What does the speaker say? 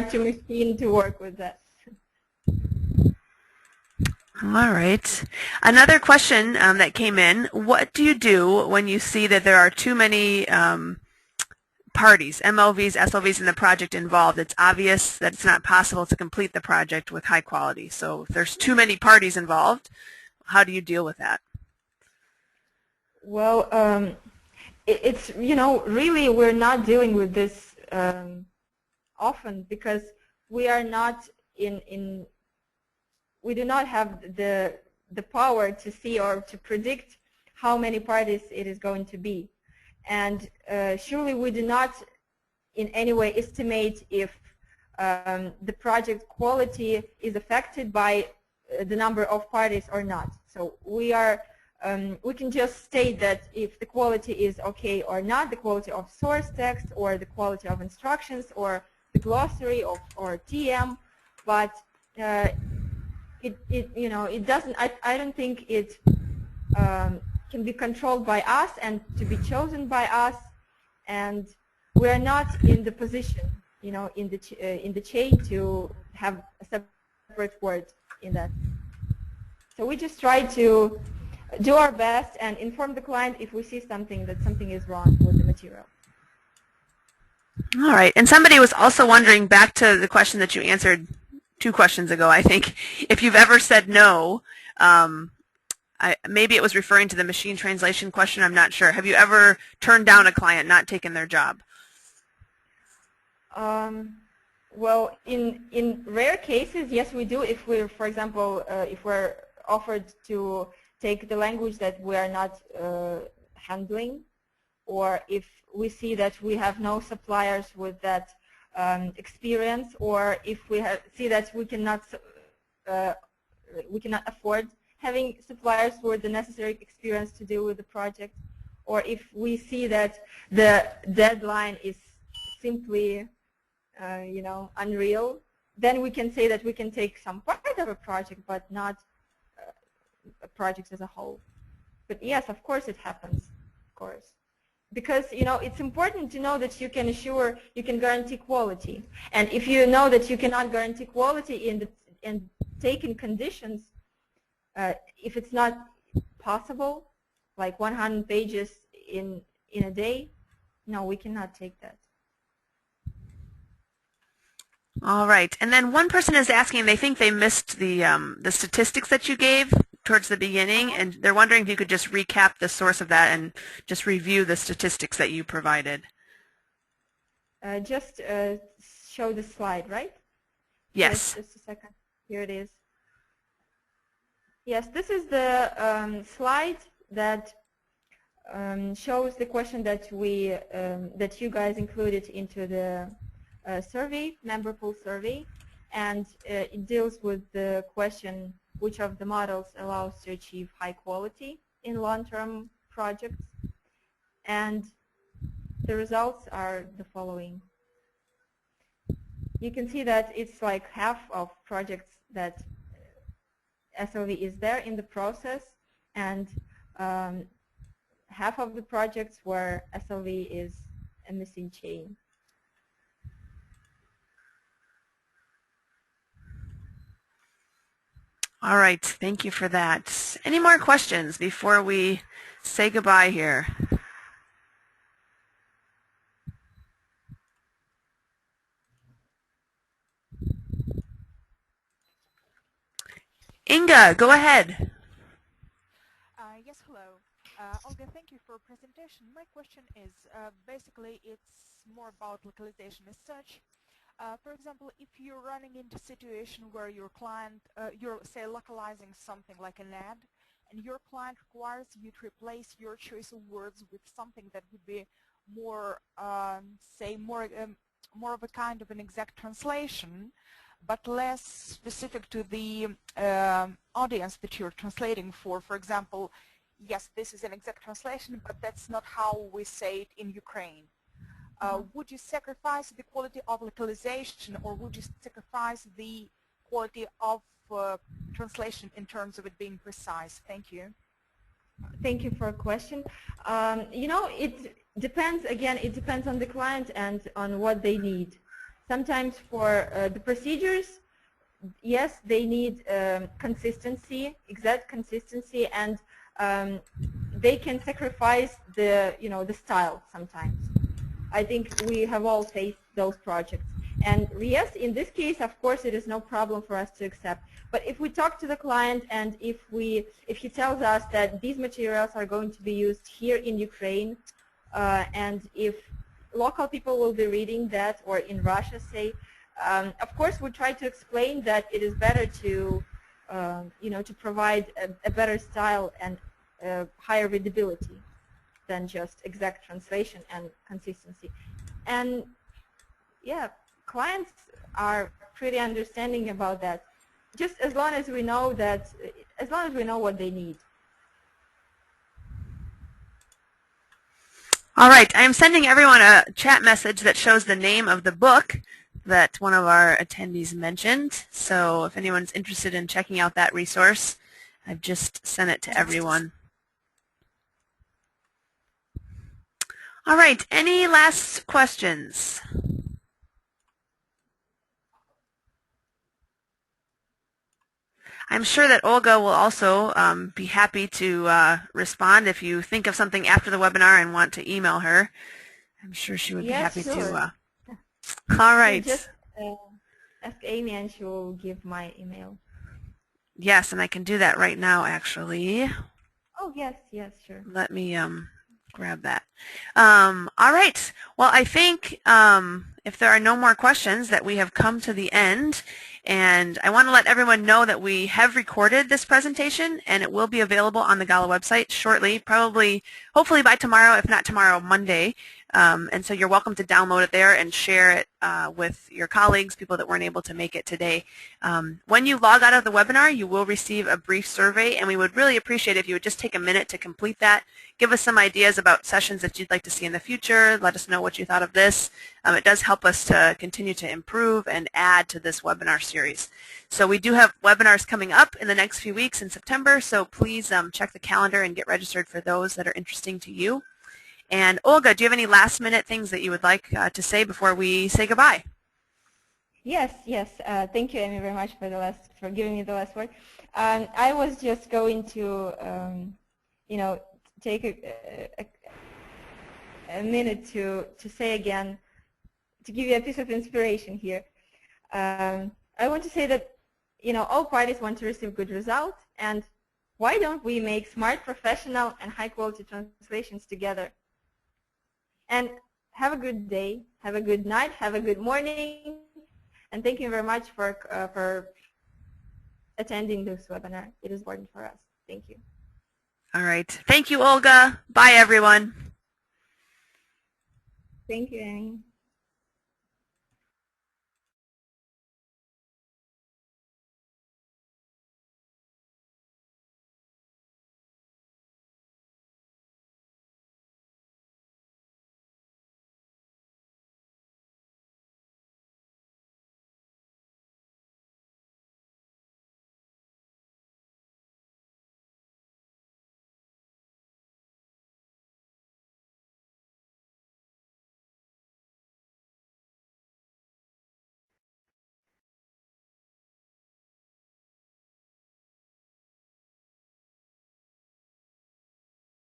to machine to work with that. All right. Another question that came in, what do you do when you see that there are too many parties, MLVs, SLVs in the project involved? It's obvious that it's not possible to complete the project with high quality. So if there's too many parties involved, how do you deal with that? Well, it's, really we're not dealing with this often because we are not we do not have the power to see or to predict how many parties it is going to be. And surely we do not in any way estimate if the project quality is affected by the number of parties or not. So we can just state that if the quality is okay or not, the quality of source text or the quality of instructions or the glossary or TM, but it doesn't. I don't think it can be controlled by us and to be chosen by us, and we are not in the position, in the chain to have a separate word in that. So we just try to do our best and inform the client if we see that something is wrong with the material. All right. And somebody was also wondering, back to the question that you answered 2 questions ago, I think, if you've ever said no. Maybe it was referring to the machine translation question. I'm not sure. Have you ever turned down a client, not taken their job? Well, in rare cases, yes, we do. If we're, for example, if we're offered to take the language that we are not handling, or if we see that we have no suppliers with that experience, or if we see that we cannot afford having suppliers with the necessary experience to deal with the project, or if we see that the deadline is simply unreal, then we can say that we can take some part of a project, but not a project as a whole. But yes, of course it happens, of course. Because, it's important to know that you can guarantee quality. And if you know that you cannot guarantee quality in taken conditions, if it's not possible, like 100 pages in a day, no, we cannot take that. All right. And then one person is asking, they think they missed the statistics that you gave towards the beginning, and they're wondering if you could just recap the source of that and just review the statistics that you provided. Just show the slide, right? Yes. Just a second. Here it is. Yes, this is the slide that shows the question that that you guys included into the survey, member pool survey, and it deals with the question, which of the models allows to achieve high quality in long-term projects, and the results are the following. You can see that it's like half of projects that SLV is there in the process, and half of the projects where SLV is a missing chain. All right, thank you for that. Any more questions before we say goodbye here? Inga, go ahead. Yes, hello. Olga, thank you for your presentation. My question is, basically, it's more about localization as such. For example, if you're running into a situation where your client, you're, say, localizing something like an ad, and your client requires you to replace your choice of words with something that would be more, say, more of a kind of an exact translation, but less specific to the audience that you're translating for. For example, yes, this is an exact translation, but that's not how we say it in Ukraine. Would you sacrifice the quality of localization, or would you sacrifice the quality of translation in terms of it being precise? Thank you. Thank you for a question. It depends, again, it depends on the client and on what they need. Sometimes for the procedures, yes, they need consistency, exact consistency, and they can sacrifice the style sometimes. I think we have all faced those projects. And yes, in this case, of course, it is no problem for us to accept. But if we talk to the client and if he tells us that these materials are going to be used here in Ukraine, and if local people will be reading that, or in Russia, say, of course, we try to explain that it is better to, to provide a better style and higher readability than just exact translation and consistency. And yeah, clients are pretty understanding about that, just as long as we know that, as long as we know what they need. All right, I am sending everyone a chat message that shows the name of the book that one of our attendees mentioned. So if anyone's interested in checking out that resource, I've just sent it to everyone. All right, any last questions? I'm sure that Olga will also be happy to respond if you think of something after the webinar and want to email her. I'm sure she would be happy to. All right. Just ask Amy and she will give my email. Yes, and I can do that right now, actually. Oh, yes, sure. Let me grab that. All right. Well, I think if there are no more questions, that we have come to the end. And I want to let everyone know that we have recorded this presentation, and it will be available on the GALA website shortly, probably, hopefully by tomorrow, if not tomorrow, Monday. And so you're welcome to download it there and share it with your colleagues, people that weren't able to make it today. When you log out of the webinar, you will receive a brief survey, and we would really appreciate if you would just take a minute to complete that. Give us some ideas about sessions that you'd like to see in the future. Let us know what you thought of this. It does help us to continue to improve and add to this webinar series. So we do have webinars coming up in the next few weeks in September, so please check the calendar and get registered for those that are interesting to you. And Olga, do you have any last-minute things that you would like to say before we say goodbye? Yes. Thank you, Amy, very much for giving me the last word. I was just going to, take a minute to say again, to give you a piece of inspiration here. I want to say that, all parties want to receive good results, and why don't we make smart, professional, and high-quality translations together? And have a good day, have a good night, have a good morning, and thank you very much for attending this webinar. It is important for us. Thank you. All right. Thank you, Olga. Bye, everyone. Thank you, Amy.